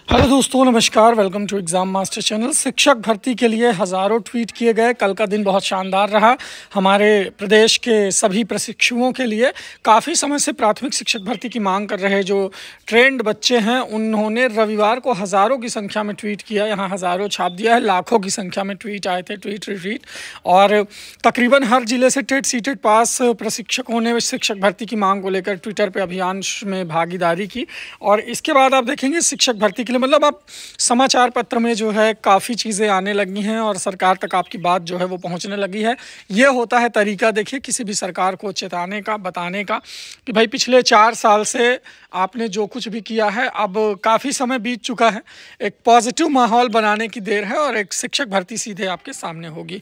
Hello दोस्तों, नमस्कार। Welcome to exam master channel. शिक्षक भर्ती के लिए हज़ारों ट्वीट किए गए। कल का दिन बहुत शानदार रहा हमारे प्रदेश के सभी प्रशिक्षुओं के लिए। काफ़ी समय से प्राथमिक शिक्षक भर्ती की मांग कर रहे जो ट्रेंड बच्चे हैं, उन्होंने रविवार को हज़ारों की संख्या में ट्वीट किया। यहाँ हज़ारों छाप दिया है, लाखों की संख्या में ट्वीट आए थे, ट्वीट रिट्वीट। और तकरीबन हर जिले से टेट सीटेट पास प्रशिक्षकों ने शिक्षक भर्ती की मांग को लेकर ट्विटर पर अभियान में भागीदारी की। और इसके बाद आप देखेंगे शिक्षक भर्ती के लिए मतलब अब समाचार पत्र में जो है काफ़ी चीज़ें आने लगी हैं और सरकार तक आपकी बात जो है वो पहुंचने लगी है। ये होता है तरीका, देखिए, किसी भी सरकार को चेताने का, बताने का कि भाई पिछले 4 साल से आपने जो कुछ भी किया है, अब काफ़ी समय बीत चुका है। एक पॉजिटिव माहौल बनाने की देर है और एक शिक्षक भर्ती सीधे आपके सामने होगी।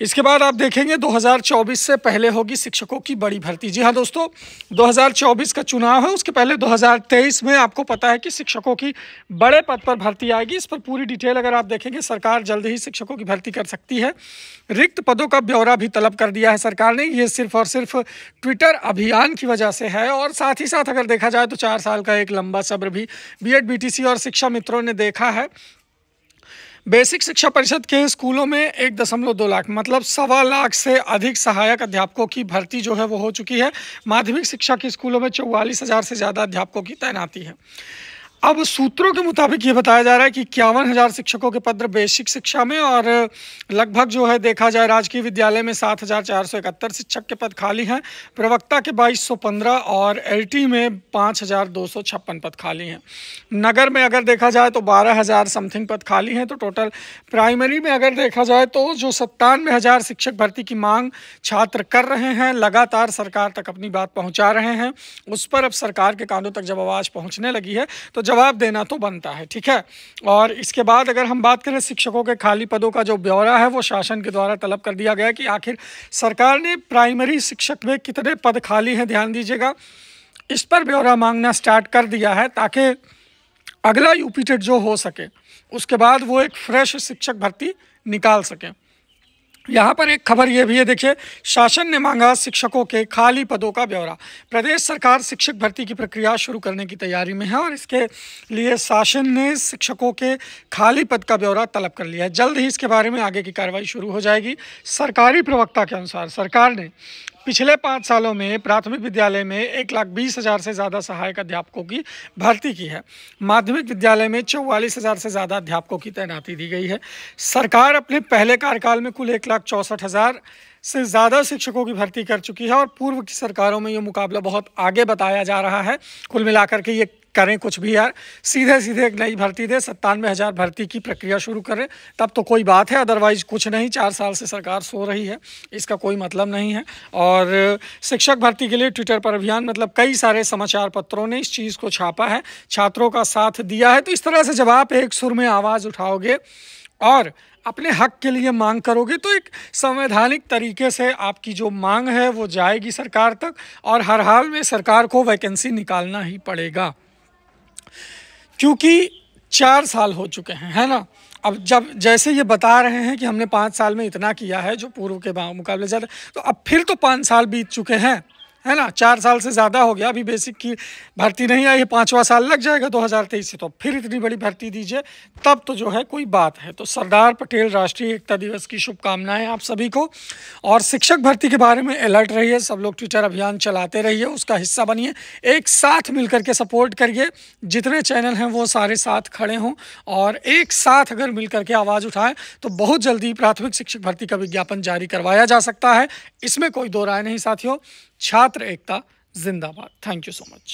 इसके बाद आप देखेंगे 2024 से पहले होगी शिक्षकों की बड़ी भर्ती। जी हाँ दोस्तों, 2024 का चुनाव है, उसके पहले 2023 में आपको पता है कि शिक्षकों की बड़े पद पर भर्ती आएगी। इस पर पूरी डिटेल अगर आप देखेंगे, सरकार जल्द ही शिक्षकों की भर्ती कर सकती है। रिक्त पदों का ब्यौरा भी तलब कर दिया है सरकार ने। ये सिर्फ और सिर्फ ट्विटर अभियान की वजह से है। और साथ ही साथ अगर देखा जाए तो 4 साल का एक लंबा सब्र भी बीएड, बीटीसी और शिक्षा मित्रों ने देखा है। बेसिक शिक्षा परिषद के स्कूलों में 1.2 लाख मतलब 1.25 लाख से अधिक सहायक अध्यापकों की भर्ती जो है वो हो चुकी है। माध्यमिक शिक्षा के स्कूलों में 44,000 से ज़्यादा अध्यापकों की तैनाती है। अब सूत्रों के मुताबिक ये बताया जा रहा है कि 51,000 शिक्षकों के पद बेसिक शिक्षा में और लगभग जो है देखा जाए राजकीय विद्यालय में 7,471 शिक्षक के पद खाली हैं। प्रवक्ता के 2,215 और एलटी में 5,256 पद खाली हैं। नगर में अगर देखा जाए तो 12,000 समथिंग पद खाली हैं। तो टोटल प्राइमरी में अगर देखा जाए तो जो 97,000 शिक्षक भर्ती की मांग छात्र कर रहे हैं, लगातार सरकार तक अपनी बात पहुँचा रहे हैं। उस पर अब सरकार के कानों तक जब आवाज़ पहुँचने लगी है तो जवाब देना तो बनता है, ठीक है। और इसके बाद अगर हम बात करें शिक्षकों के खाली पदों का जो ब्यौरा है वो शासन के द्वारा तलब कर दिया गया कि आखिर सरकार ने प्राइमरी शिक्षक में कितने पद खाली हैं, ध्यान दीजिएगा, इस पर ब्यौरा मांगना स्टार्ट कर दिया है ताकि अगला यूपी टेट जो हो सके उसके बाद वो एक फ्रेश शिक्षक भर्ती निकाल सकें। यहाँ पर एक खबर ये भी है, देखिए, शासन ने मांगा शिक्षकों के खाली पदों का ब्यौरा। प्रदेश सरकार शिक्षक भर्ती की प्रक्रिया शुरू करने की तैयारी में है और इसके लिए शासन ने शिक्षकों के खाली पद का ब्यौरा तलब कर लिया है। जल्द ही इसके बारे में आगे की कार्रवाई शुरू हो जाएगी। सरकारी प्रवक्ता के अनुसार सरकार ने पिछले 5 सालों में प्राथमिक विद्यालय में 1,20,000 से ज़्यादा सहायक अध्यापकों की भर्ती की है। माध्यमिक विद्यालय में 44,000 से ज़्यादा अध्यापकों की तैनाती दी गई है। सरकार अपने पहले कार्यकाल में कुल 1,64,000 से ज़्यादा शिक्षकों की भर्ती कर चुकी है और पूर्व की सरकारों में ये मुकाबला बहुत आगे बताया जा रहा है। कुल मिलाकर के ये करें कुछ भी यार, सीधे सीधे एक नई भर्ती दे, 97,000 भर्ती की प्रक्रिया शुरू करें, तब तो कोई बात है। अदरवाइज कुछ नहीं। 4 साल से सरकार सो रही है, इसका कोई मतलब नहीं है। और शिक्षक भर्ती के लिए ट्विटर पर अभियान, मतलब कई सारे समाचार पत्रों ने इस चीज़ को छापा है, छात्रों का साथ दिया है। तो इस तरह से जब आप एक सुर में आवाज़ उठाओगे और अपने हक के लिए मांग करोगे तो एक संवैधानिक तरीके से आपकी जो मांग है वो जाएगी सरकार तक और हर हाल में सरकार को वैकेंसी निकालना ही पड़ेगा, क्योंकि 4 साल हो चुके हैं, है ना। अब जब जैसे ये बता रहे हैं कि हमने 5 साल में इतना किया है जो पूर्व के मुकाबले ज़्यादा, तो अब फिर तो 5 साल बीत चुके हैं, है ना। 4 साल से ज़्यादा हो गया। अभी बेसिक की भर्ती नहीं आई है, 5वां साल लग जाएगा 2023 से। तो फिर इतनी बड़ी भर्ती दीजिए, तब तो जो है कोई बात है। तो सरदार पटेल राष्ट्रीय एकता दिवस की शुभकामनाएं आप सभी को। और शिक्षक भर्ती के बारे में अलर्ट रहिए, सब लोग ट्विटर अभियान चलाते रहिए, उसका हिस्सा बनिए, एक साथ मिलकर के सपोर्ट करिए। जितने चैनल हैं वो सारे साथ खड़े हों और एक साथ अगर मिलकर के आवाज़ उठाएं तो बहुत जल्दी प्राथमिक शिक्षक भर्ती का विज्ञापन जारी करवाया जा सकता है। इसमें कोई दो राय नहीं साथियों। छात्र एकता जिंदाबाद। Thank you so much.